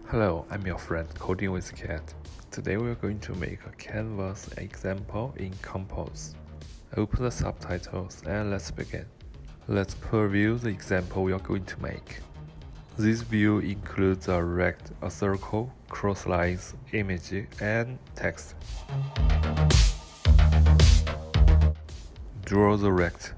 Hello, I'm your friend Coding with Cat. Today we are going to make a canvas example in Compose. Open the subtitles and let's begin. Let's preview the example we are going to make. This view includes a rect, a circle, cross lines, image, and text. Draw the rect.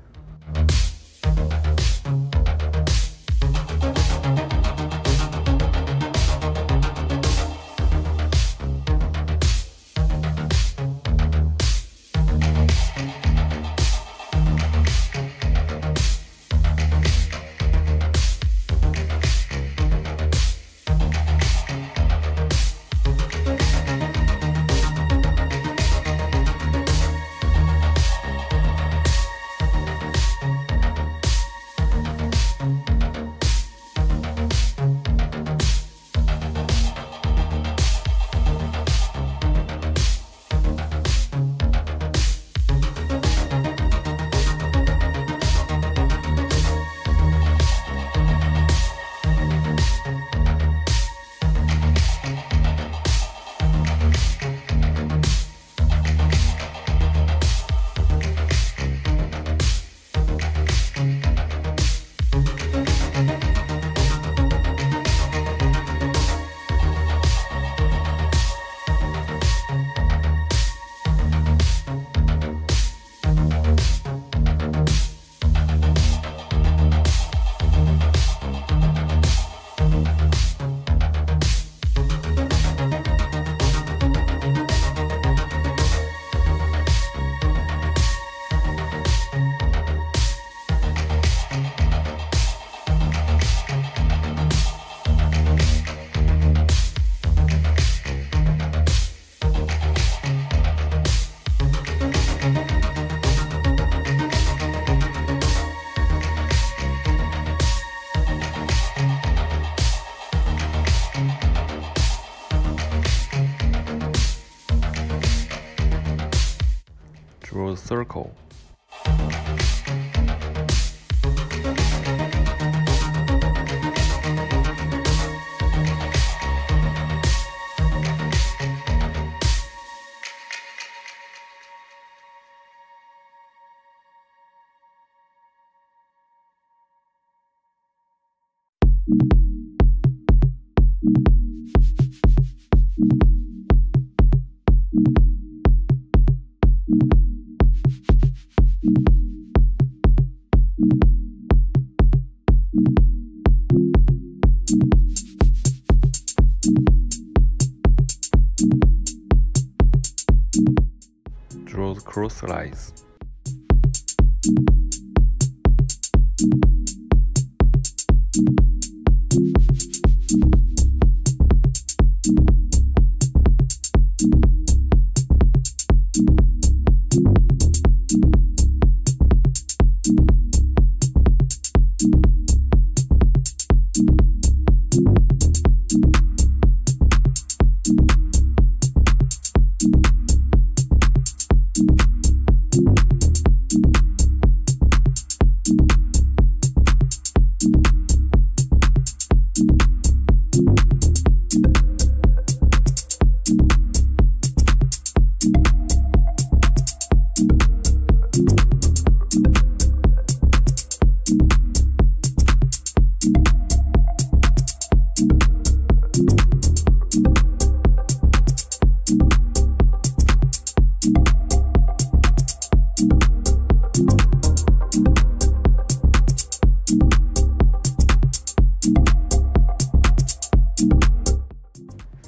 Draw a circle. Draw the cross lines.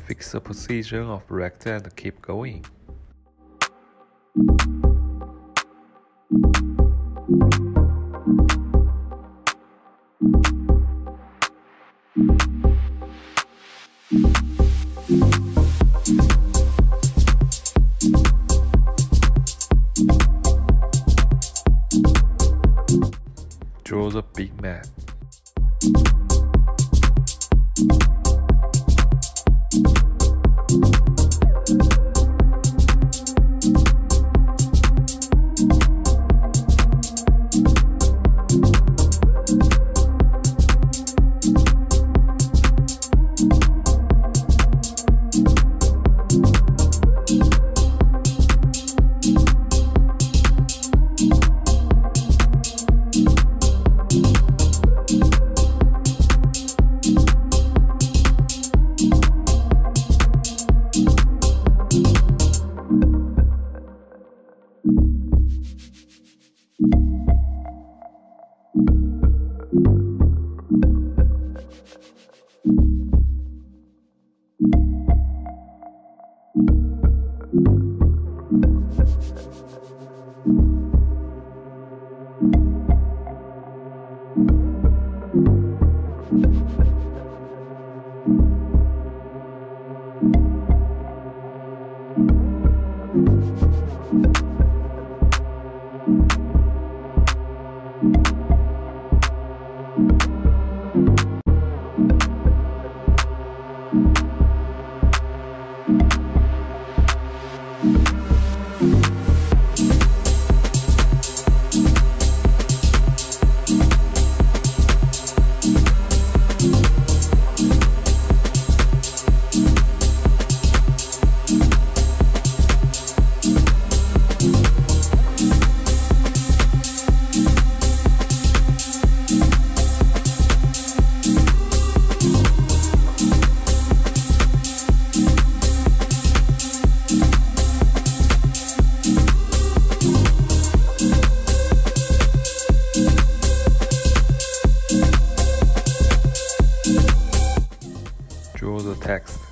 Fix the position of rect and keep going. Draw the bitmap. text.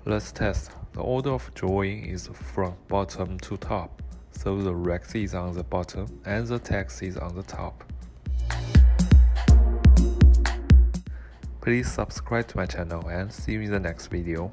Let's test. The order of drawing is from bottom to top, so the rect is on the bottom and the text is on the top. Please subscribe to my channel and see you in the next video.